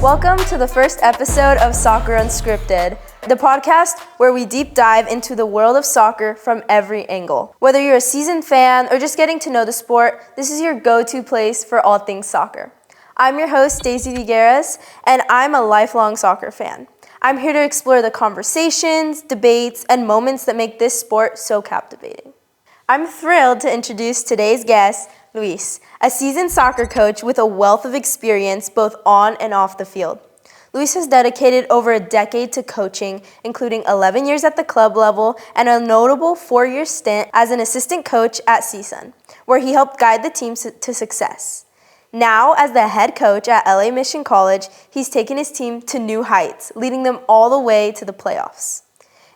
Welcome to the first episode of Soccer Unscripted, the podcast where we deep dive into the world of soccer from every angle. Whether you're a seasoned fan or just getting to know the sport, this is your go-to place for all things soccer. I'm your host, Daisy Vigueras, and I'm a lifelong soccer fan. I'm here to explore the conversations, debates, and moments that make this sport so captivating. I'm thrilled to introduce today's guest, Luis, a seasoned soccer coach with a wealth of experience both on and off the field. Luis has dedicated over a decade to coaching, including 11 years at the club level and a notable 4-year stint as an assistant coach at CSUN, where he helped guide the team to success. Now, as the head coach at LA Mission College, he's taken his team to new heights, leading them all the way to the playoffs.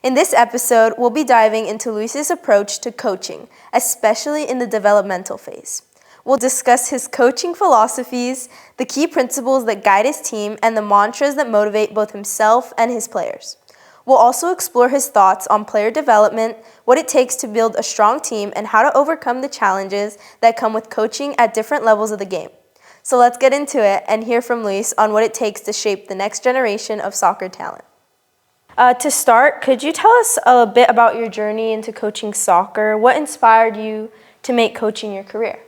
In this episode, we'll be diving into Luis's approach to coaching, especially in the developmental phase. We'll discuss his coaching philosophies, the key principles that guide his team, and the mantras that motivate both himself and his players. We'll also explore his thoughts on player development, what it takes to build a strong team, and how to overcome the challenges that come with coaching at different levels of the game. So let's get into it and hear from Luis on what it takes to shape the next generation of soccer talent. To start, could you tell us a bit about your journey into coaching soccer? What inspired you to make coaching your career?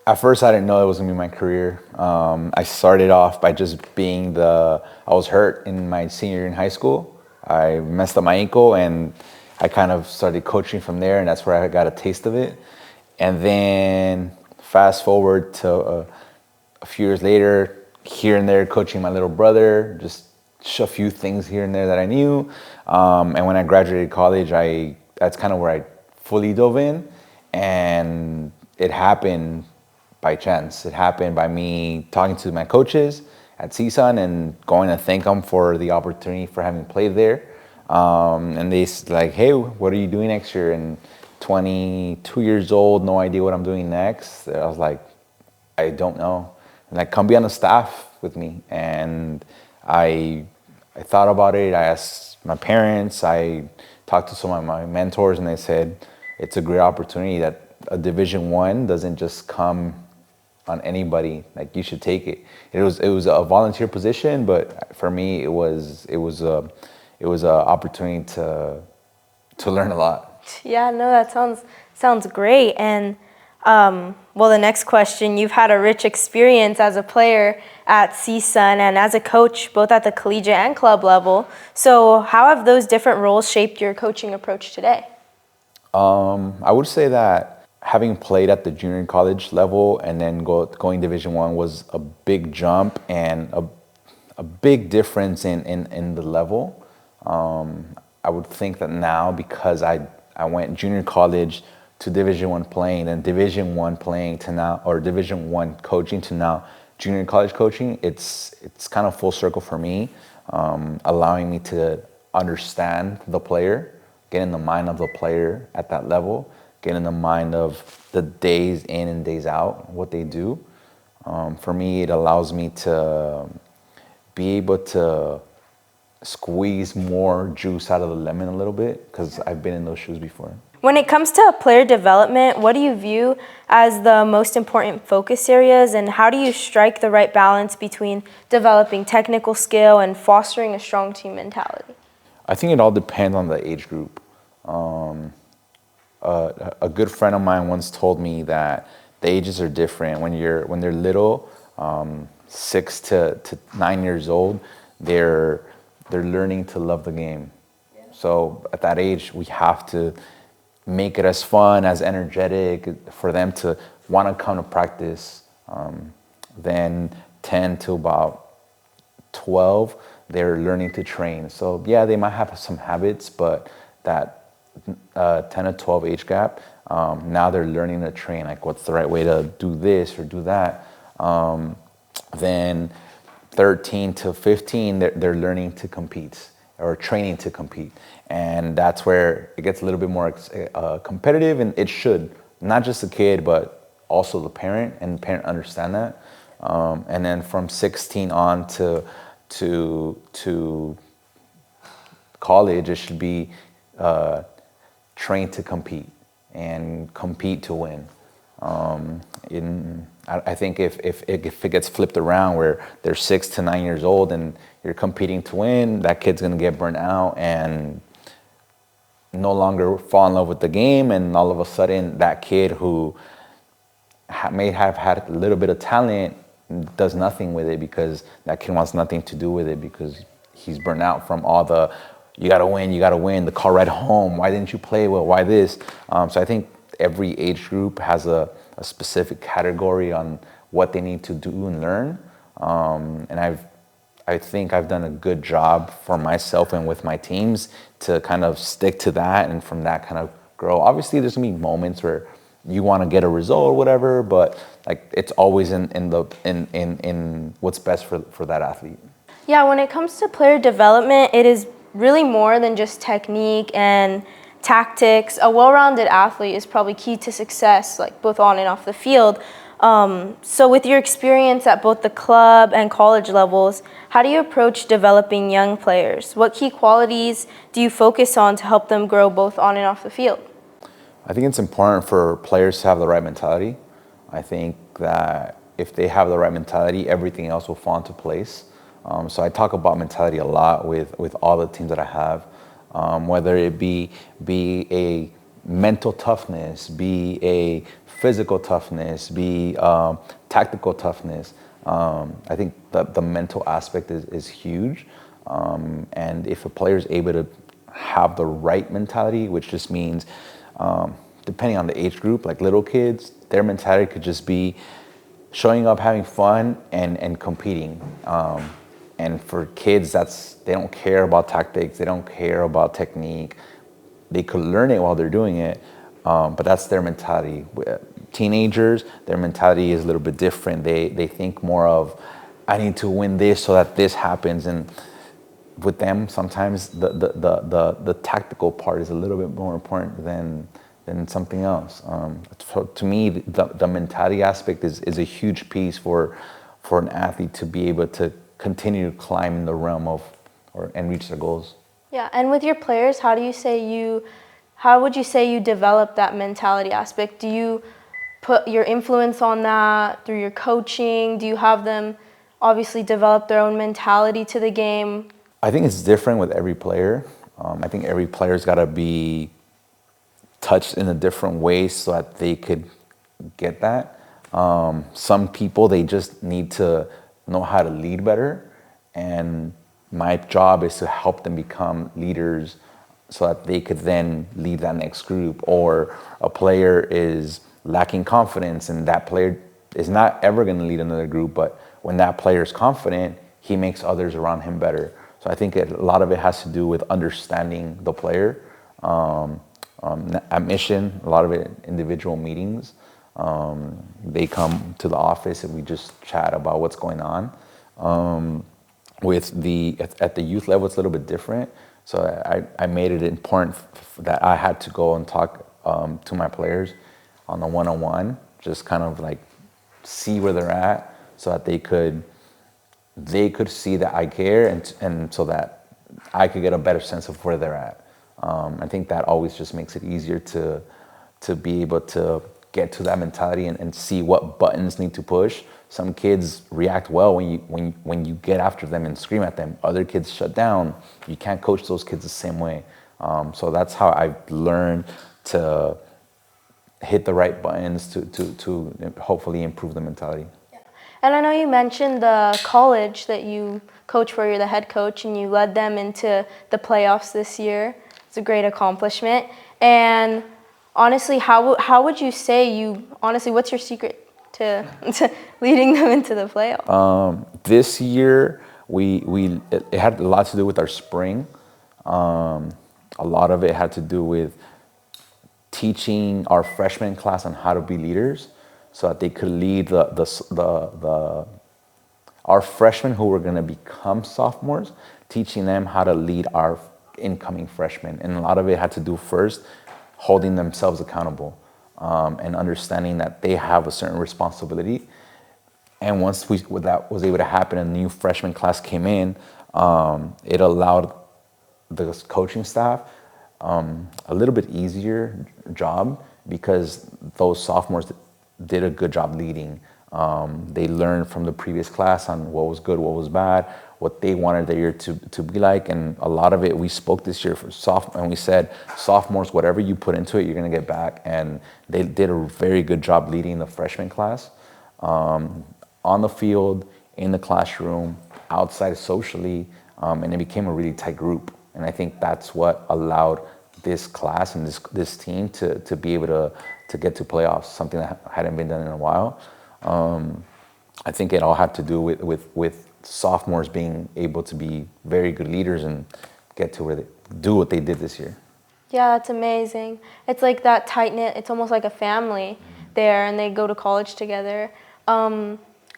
At first, I didn't know it was going to be my career. I started off by just being I was hurt in my senior year in high school. I messed up my ankle, and I kind of started coaching from there, and that's where I got a taste of it. And then fast forward to a few years later, here and there, coaching my little brother, just a few things here and there that I knew. And when I graduated college, that's kind of where I fully dove in. And it happened by chance. It happened by me talking to my coaches at CSUN and going to thank them for the opportunity for having played there. And they like, hey, what are you doing next year? And 22 years old, no idea what I'm doing next. I was like, I don't know. And like, come be on the staff with me. And I thought about it. I asked my parents. I talked to some of my mentors, and they said it's a great opportunity that a Division I doesn't just come on anybody. Like, you should take it. It was a volunteer position, but for me, it was a opportunity to learn a lot. Yeah, no, that sounds great. And well, the next question, you've had a rich experience as a player at CSUN and as a coach, both at the collegiate and club level. So how have those different roles shaped your coaching approach today? I would say that having played at the junior college level and then going Division I was a big jump and a big difference in the level. I would think that now, because I went junior college to Division I playing, and Division I playing to now, or Division I coaching to now junior college coaching, it's kind of full circle for me, allowing me to understand the player, get in the mind of the player at that level, get in the mind of the days in and days out, what they do. For me, it allows me to be able to squeeze more juice out of the lemon a little bit, because I've been in those shoes before. When it comes to player development, what do you view as the most important focus areas, and how do you strike the right balance between developing technical skill and fostering a strong team mentality? I think it all depends on the age group. A good friend of mine once told me that the ages are different. When they're little, 6 to 9 years old, they're learning to love the game. Yeah. So at that age, we have to make it as fun, as energetic for them to want to come to practice. Then 10 to about 12, they're learning to train. So yeah, they might have some habits, but that 10 to 12 age gap, now they're learning to train, like what's the right way to do this or do that. Then 13 to 15, they're learning to compete or training to compete. And that's where it gets a little bit more competitive, and it should. Not just the kid, but also the parent, and the parent understand that. And then from 16 on to college, it should be trained to compete and compete to win. I think if it gets flipped around where they're 6 to 9 years old and you're competing to win, that kid's gonna get burnt out and no longer fall in love with the game, and all of a sudden that kid who may have had a little bit of talent does nothing with it because that kid wants nothing to do with it because he's burnt out from all the you gotta win, the car ride home, why didn't you play well, why this? So I think every age group has a specific category on what they need to do and learn. And I think I've done a good job for myself and with my teams to kind of stick to that and from that kind of grow. Obviously, there's gonna be moments where you want to get a result or whatever, but like it's always in what's best for that athlete. Yeah, when it comes to player development, it is really more than just technique and tactics. A well-rounded athlete is probably key to success, like both on and off the field. So with your experience at both the club and college levels, how do you approach developing young players? What key qualities do you focus on to help them grow both on and off the field? I think it's important for players to have the right mentality. I think that if they have the right mentality, everything else will fall into place. So I talk about mentality a lot with all the teams that I have, whether it be a mental toughness, be a physical toughness, be tactical toughness. I think the mental aspect is huge. And if a player is able to have the right mentality, which just means, depending on the age group, like little kids, their mentality could just be showing up, having fun, and competing. And for kids, they don't care about tactics, they don't care about technique. They could learn it while they're doing it, but that's their mentality. Teenagers, their mentality is a little bit different. They think more of, I need to win this so that this happens. And with them, sometimes the tactical part is a little bit more important than something else. So to me, the mentality aspect is a huge piece for an athlete to be able to continue to climb in the realm of and reach their goals. Yeah, and with your players, how would you say you develop that mentality aspect? Do you put your influence on that through your coaching? Do you have them obviously develop their own mentality to the game? I think it's different with every player. I think every player's got to be touched in a different way so that they could get that. Some people, they just need to know how to lead better, and my job is to help them become leaders so that they could then lead that next group. Or a player is lacking confidence and that player is not ever going to lead another group, but when that player is confident, he makes others around him better. So I think a lot of it has to do with understanding the player. At Mission, a lot of it individual meetings. They come to the office and we just chat about what's going on. At the youth level, it's a little bit different. So I made it important that I had to go and talk to my players on the one-on-one, just kind of like see where they're at, so that they could see that I care, and so that I could get a better sense of where they're at. I think that always just makes it easier to be able to get to that mentality and see what buttons need to push. Some kids react well when you get after them and scream at them. Other kids shut down. You can't coach those kids the same way. So that's how I've learned to hit the right buttons to hopefully improve the mentality. And I know you mentioned the college that you coach for, you're the head coach, and you led them into the playoffs this year. It's a great accomplishment. And honestly, how would you say what's your secret to leading them into the playoffs? This year, it had a lot to do with our spring. A lot of it had to do with teaching our freshman class on how to be leaders, so that they could lead our freshmen who were going to become sophomores, teaching them how to lead our incoming freshmen. And a lot of it had to do first holding themselves accountable, and understanding that they have a certain responsibility. And once that was able to happen and the new freshman class came in, it allowed the coaching staff a little bit easier job, because those sophomores, did a good job leading. They learned from the previous class on what was good, what was bad, what they wanted the year to be like. And a lot of it, we spoke this year for and we said, sophomores, whatever you put into it, you're gonna get back. And they did a very good job leading the freshman class, on the field, in the classroom, outside socially, and it became a really tight group. And I think that's what allowed this class and this team to be able to get to playoffs, something that hadn't been done in a while. I think it all had to do with sophomores being able to be very good leaders and get to where they do what they did this year. Yeah, that's amazing. It's like that tight-knit, it's almost like a family there, and they go to college together.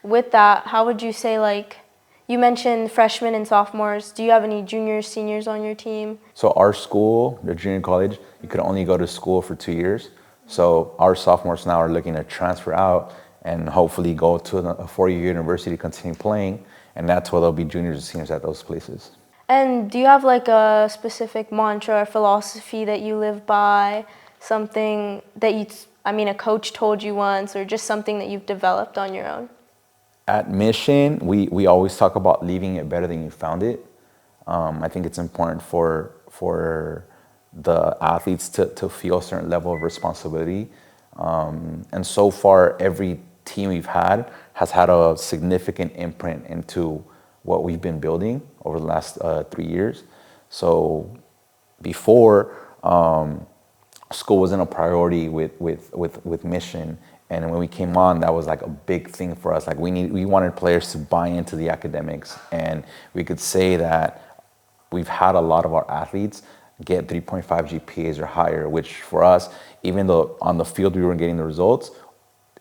With that, how would you say, like, you mentioned freshmen and sophomores. Do you have any juniors, seniors on your team? So our school, the junior college, you could only go to school for 2 years. So our sophomores now are looking to transfer out and hopefully go to a 4-year university to continue playing. And that's where there'll be juniors and seniors at those places. And do you have like a specific mantra or philosophy that you live by? Something that a coach told you once, or just something that you've developed on your own? At Mission, we always talk about leaving it better than you found it. I think it's important for the athletes to feel a certain level of responsibility. And so far, every team we've had has had a significant imprint into what we've been building over the last 3 years. So before, school wasn't a priority with Mission. And when we came on, that was like a big thing for us. Like we wanted players to buy into the academics, and we could say that we've had a lot of our athletes get 3.5 GPAs or higher, which for us, even though on the field we weren't getting the results,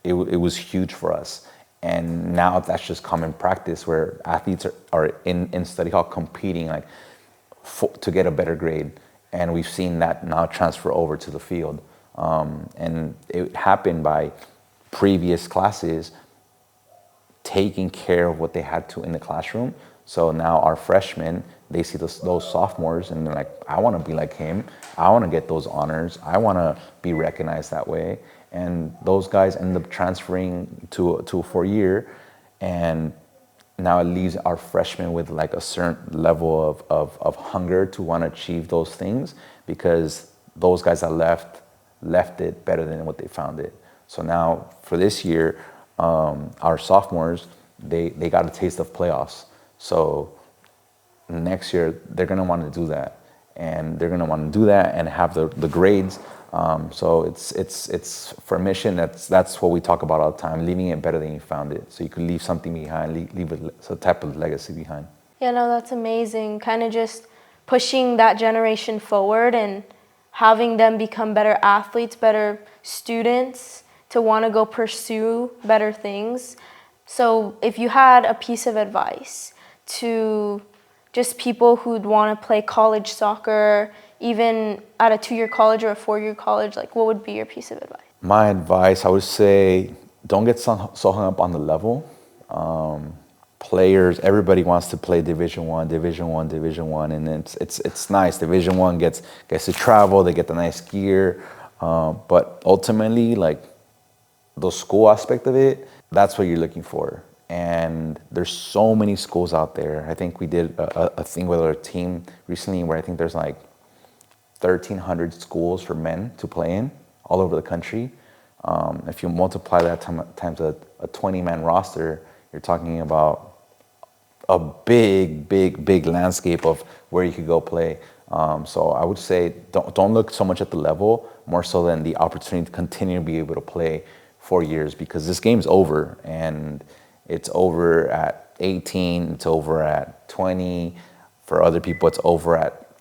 it was huge for us. And now that's just common practice where athletes are in study hall competing to get a better grade. And we've seen that now transfer over to the field. And it happened by previous classes taking care of what they had to in the classroom. So now our freshmen, they see those sophomores and they're like, I want to be like him. I want to get those honors. I want to be recognized that way. And those guys end up transferring to a 4-year, and now it leaves our freshmen with like a certain level of hunger to want to achieve those things, because those guys that left it better than what they found it. So now for this year, our sophomores, they got a taste of playoffs. So next year they're gonna want to do that, and they're gonna want to do that and have the grades. So it's for Mission. That's what we talk about all the time: leaving it better than you found it. So you could leave something behind, leave a type of legacy behind. Yeah, no, that's amazing. Kind of just pushing that generation forward and having them become better athletes, better students, to want to go pursue better things. So if you had a piece of advice to just people who'd want to play college soccer, even at a 2-year college or a 4-year college, like, what would be your piece of advice? My advice, I would say, don't get so hung up on the level. Players, everybody wants to play Division I, and it's nice. Division I gets to travel, they get the nice gear, but ultimately, like, the school aspect of it, that's what you're looking for. And there's so many schools out there. I think we did a thing with our team recently where I think there's like 1,300 schools for men to play in all over the country. If you multiply that times a 20-man roster, you're talking about a big landscape of where you could go play. So I would say don't look so much at the level, more so than the opportunity to continue to be able to play 4 years, because this game's over, and it's over at 18, it's over at 20. For other people, it's over at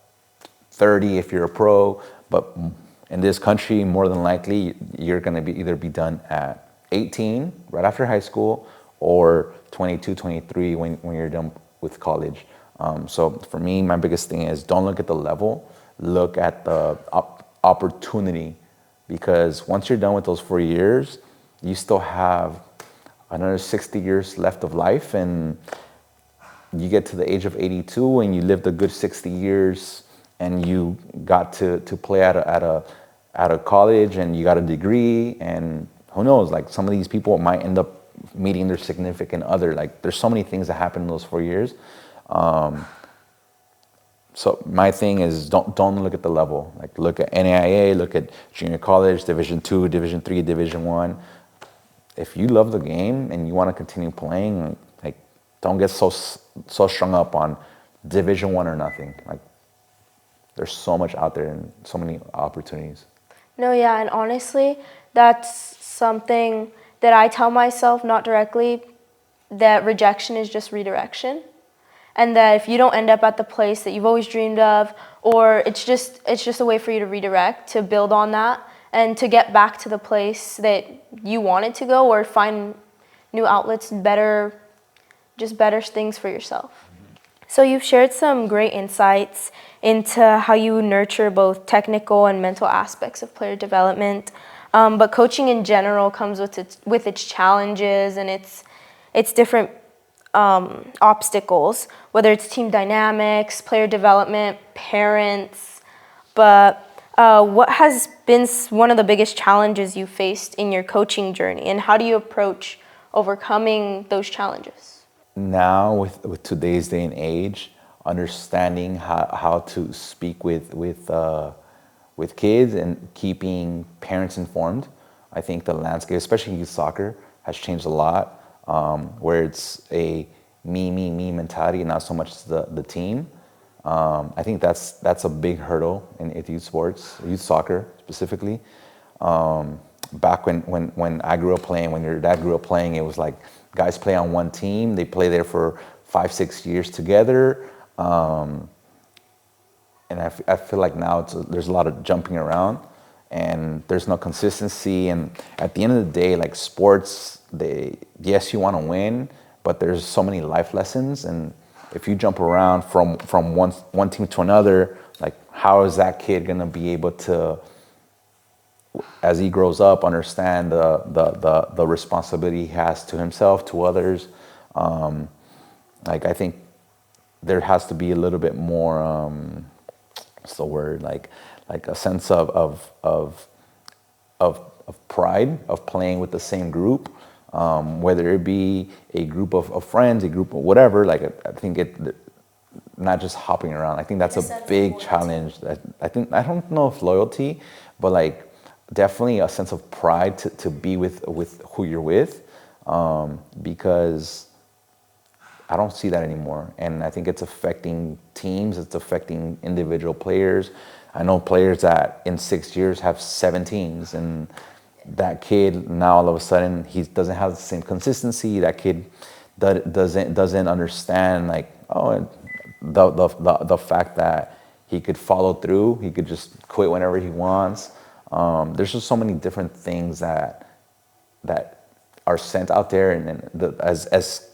30 if you're a pro. But in this country, more than likely, you're going to either be done at 18, right after high school, or 22, 23 when you're done with college. So for me, my biggest thing is don't look at the level, look at the opportunity, because once you're done with those 4 years, you still have another 60 years left of life, and you get to the age of 82 and you lived a good 60 years and you got to play at a college and you got a degree, and who knows, like some of these people might end up meeting their significant other. Like there's so many things that happen in those 4 years. So my thing is don't look at the level. Like look at NAIA, look at junior college, Division II, Division III, Division I. If you love the game and you want to continue playing, like don't get so strung up on Division I or nothing. Like there's so much out there and so many opportunities. No, yeah, and honestly, that's something that I tell myself, not directly, that rejection is just redirection. And that if you don't end up at the place that you've always dreamed of, or it's just a way for you to redirect, to build on that, and to get back to the place that you wanted to go, or find new outlets, better things for yourself. So you've shared some great insights into how you nurture both technical and mental aspects of player development. But coaching in general comes with its challenges and its different obstacles, whether it's team dynamics, player development, parents. But what has been one of the biggest challenges you faced in your coaching journey, and how do you approach overcoming those challenges? Now with today's day and age, understanding how to speak with kids and keeping parents informed, I think the landscape, especially youth soccer, has changed a lot. Where it's a me mentality, not so much the team. I think that's a big hurdle in youth sports, youth soccer specifically. Back when I grew up playing, when your dad grew up playing, it was like guys play on one team, they play there for 5-6 years together. And I feel like now there's a lot of jumping around and there's no consistency. And at the end of the day, like sports, yes, you want to win, but there's so many life lessons. And if you jump around from one team to another, like how is that kid going to be able to, as he grows up, understand the responsibility he has to himself, to others? Like I think there has to be a little bit more, what's the word? Like a sense of pride of playing with the same group, whether it be a group of friends, a group of whatever. Like I think not just hopping around. I think that's a big challenge. I don't know if loyalty, but like definitely a sense of pride to be with who you're with, because I don't see that anymore. And I think it's affecting teams, it's affecting individual players. I know players that in 6 years have 7 teams, and that kid now all of a sudden he doesn't have the same consistency. That kid doesn't understand the fact that he could follow through. He could just quit whenever he wants. There's just so many different things that are sent out there, and as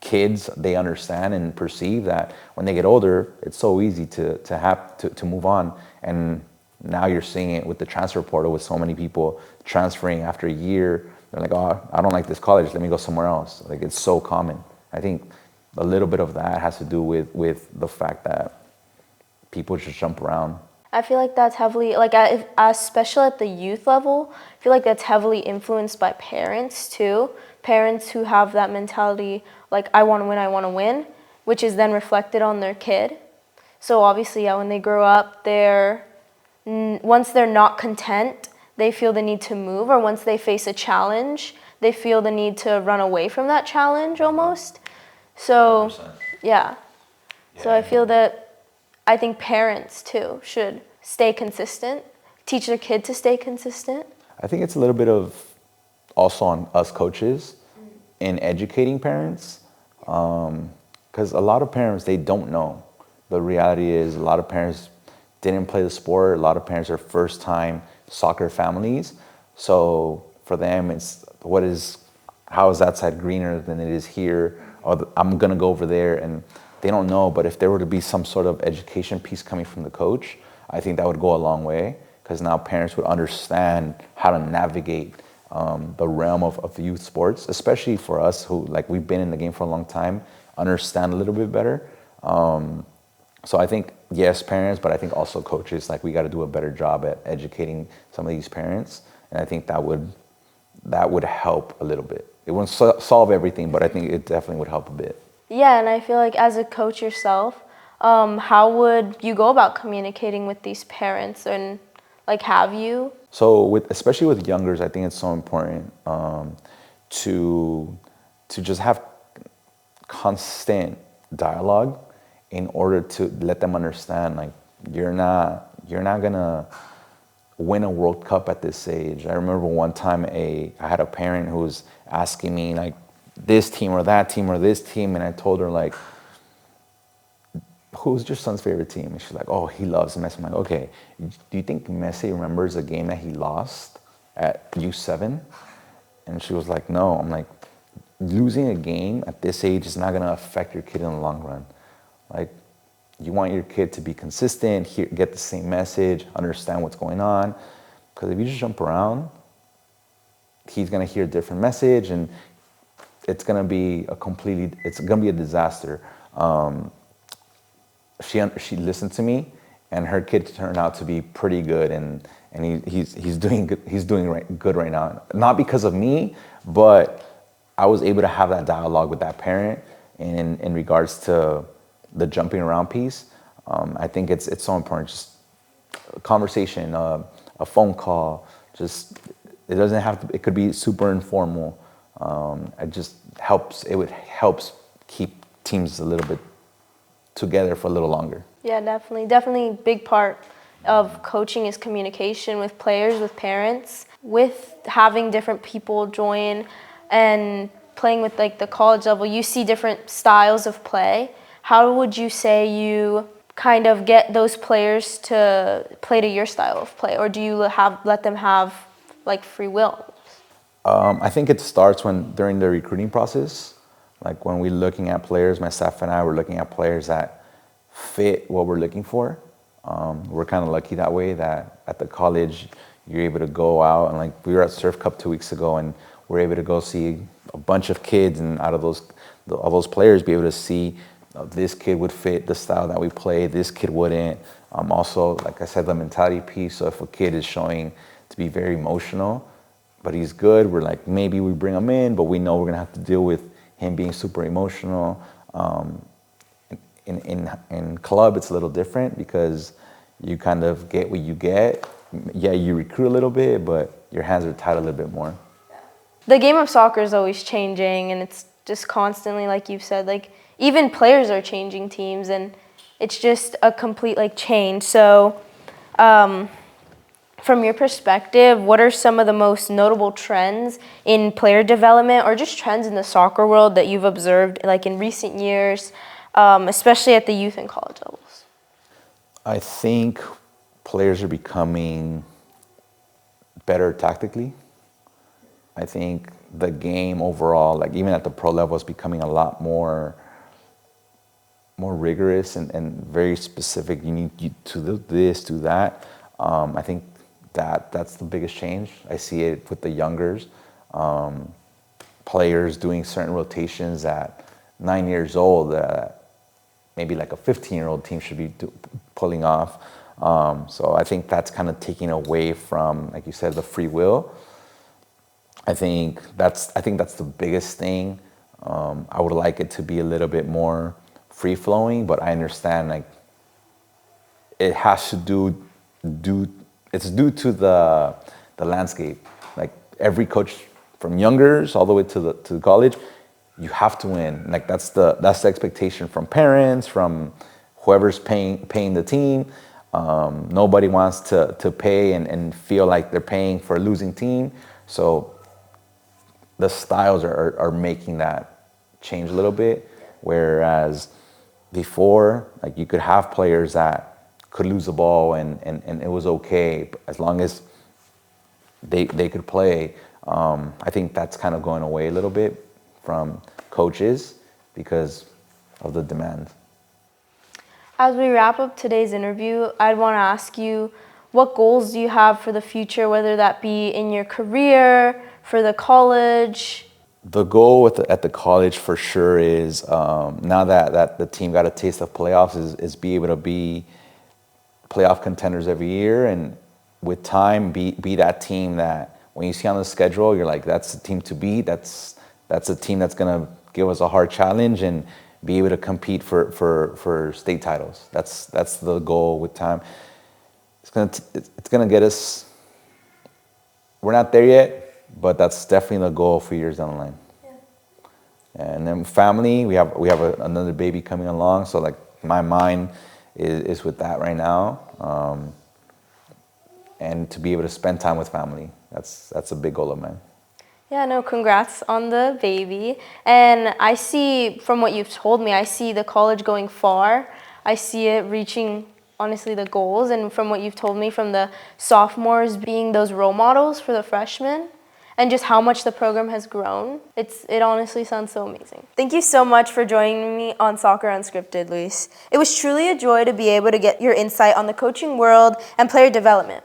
kids, they understand and perceive that when they get older, it's so easy to move on. And now you're seeing it with the transfer portal, with so many people transferring after a year. They're like, oh, I don't like this college, let me go somewhere else. Like, it's so common. I think a little bit of that has to do with the fact that people just jump around. I feel like that's heavily, especially at the youth level, I feel like that's heavily influenced by parents too. Parents who have that mentality, like, I want to win, which is then reflected on their kid. So obviously, yeah, when they grow up, once they're not content, they feel the need to move, or once they face a challenge, they feel the need to run away from that challenge almost. So, 100%. yeah. So I think parents too should stay consistent, teach their kid to stay consistent. I think it's a little bit of also on us coaches in educating parents, because a lot of parents, they don't know. The reality is a lot of parents didn't play the sport. A lot of parents are first-time soccer families. So for them, it's how is that side greener than it is here? Or I'm gonna go over there, and they don't know. But if there were to be some sort of education piece coming from the coach, I think that would go a long way, because now parents would understand how to navigate the realm of youth sports, especially for us who, like, we've been in the game for a long time, understand a little bit better. So I think, yes, parents, but I think also coaches, like, we got to do a better job at educating some of these parents. And I think that would that would help a little bit. It won't solve everything, but I think it definitely would help a bit. Yeah, and I feel like as a coach yourself, how would you go about communicating with these parents, and like have you? So especially with youngers, I think it's so important to just have constant dialogue in order to let them understand, like, you're not gonna win a World Cup at this age. I remember one time I had a parent who was asking me, like, this team or that team or this team, and I told her, like, who's your son's favorite team? And she's like, oh, he loves Messi. I'm like, okay, do you think Messi remembers a game that he lost at U7? And she was like, no. I'm like, losing a game at this age is not gonna affect your kid in the long run. Like, you want your kid to be consistent, get the same message, understand what's going on. Because if you just jump around, he's gonna hear a different message, and it's gonna be a disaster. She listened to me, and her kid turned out to be pretty good, and he's doing good. He's doing good right now. Not because of me, but I was able to have that dialogue with that parent in regards to the jumping around piece. I think it's so important. Just a conversation, a phone call. Just, it doesn't have to. It could be super informal. It just helps. Helps keep teams a little bit together for a little longer. Yeah, definitely big part of coaching is communication with players, with parents, with having different people join and playing with like the college level. You see different styles of play. How would you say you kind of get those players to play to your style of play, or do you let them have like free will? I think it starts during the recruiting process. Like, when we're looking at players, my staff and I were looking at players that fit what we're looking for. We're kind of lucky that way, that at the college you're able to go out, and like, we were at Surf Cup 2 weeks ago, and we're able to go see a bunch of kids, and out of all those players, be able to see this kid would fit the style that we play, this kid wouldn't. Also, like I said, the mentality piece. So if a kid is showing to be very emotional, but he's good, we're like, maybe we bring him in, but we know we're gonna have to deal with him being super emotional. In club, it's a little different because you kind of get what you get. Yeah, you recruit a little bit, but your hands are tied a little bit more. The game of soccer is always changing, and it's just constantly, like you've said, like even players are changing teams, and it's just a complete like change. So from your perspective, what are some of the most notable trends in player development, or just trends in the soccer world that you've observed like in recent years, especially at the youth and college levels? I think players are becoming better tactically. I think the game overall, like even at the pro level, is becoming a lot more rigorous and very specific. You need to do this, do that. I think that's the biggest change. I see it with the youngers. Players doing certain rotations at 9 years old that maybe like a 15-year-old team should be pulling off. So I think that's kind of taking away from, like you said, the free will. I think that's the biggest thing. I would like it to be a little bit more free flowing, but I understand, like, it has to it's due to the landscape. Like, every coach from youngers all the way to the college, you have to win. Like, that's the expectation from parents, from whoever's paying the team. Nobody wants to pay and feel like they're paying for a losing team. So the styles are making that change a little bit. Whereas before, like, you could have players that could lose the ball and it was okay as long as they could play. I think that's kind of going away a little bit from coaches because of the demand. As we wrap up today's interview, I'd want to ask you, what goals do you have for the future, whether that be in your career, for the college? The goal at the college for sure is, now that the team got a taste of playoffs, is be able to be playoff contenders every year, and with time be that team that when you see on the schedule, you're like, that's the team to beat. That's a team that's gonna give us a hard challenge and be able to compete for state titles. That's the goal with time. It's gonna get us. We're not there yet, but that's definitely the goal a few years down the line. Yeah. And then family, we have another baby coming along, so like my mind is with that right now, and to be able to spend time with family. That's a big goal of mine. Yeah, no, congrats on the baby. And I see, from what you've told me, I see the college going far. I see it reaching, honestly, the goals. And from what you've told me, from the sophomores being those role models for the freshmen, and just how much the program has grown, it honestly sounds so amazing. Thank you so much for joining me on Soccer Unscripted, Luis. It was truly a joy to be able to get your insight on the coaching world and player development.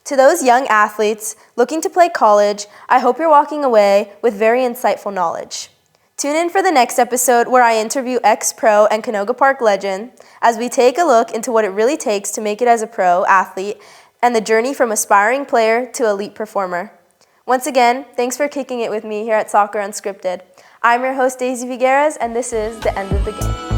To those young athletes looking to play college, I hope you're walking away with very insightful knowledge. Tune in for the next episode where I interview ex-pro and Canoga Park legend as we take a look into what it really takes to make it as a pro athlete and the journey from aspiring player to elite performer. Once again, thanks for kicking it with me here at Soccer Unscripted. I'm your host, Daisy Vigueras, and this is The End of the Game.